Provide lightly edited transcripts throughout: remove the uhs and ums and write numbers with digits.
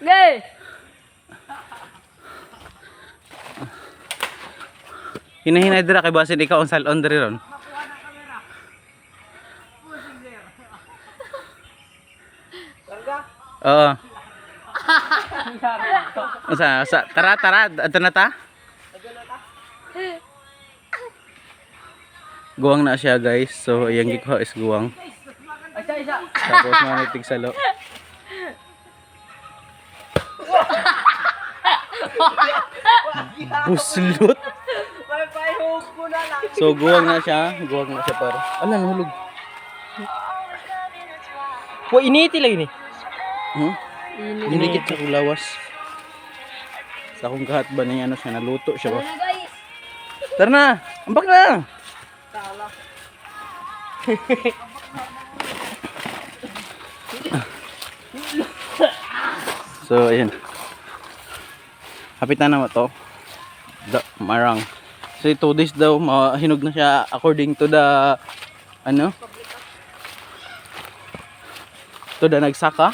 Gay! Hinahinay dira kay basin ikaw ang salon diri ron. Oo. Tara, ato na ta. Guwang na siya guys. So yung gikuha is guwang. Tapos manitig salo. Buslot. So guwang na siya par. Ala nahulog. Po initi lagi ni. Dinikit sa kulawas. Sa akong kahat ba na ano siya naluto siya ba? Tara na, ambak na. So ayun. Hapit na naman to. Marang. So 2 days daw mahinog na siya according to the ano? To the nagsaka.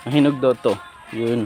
Mahinog daw to. Yun.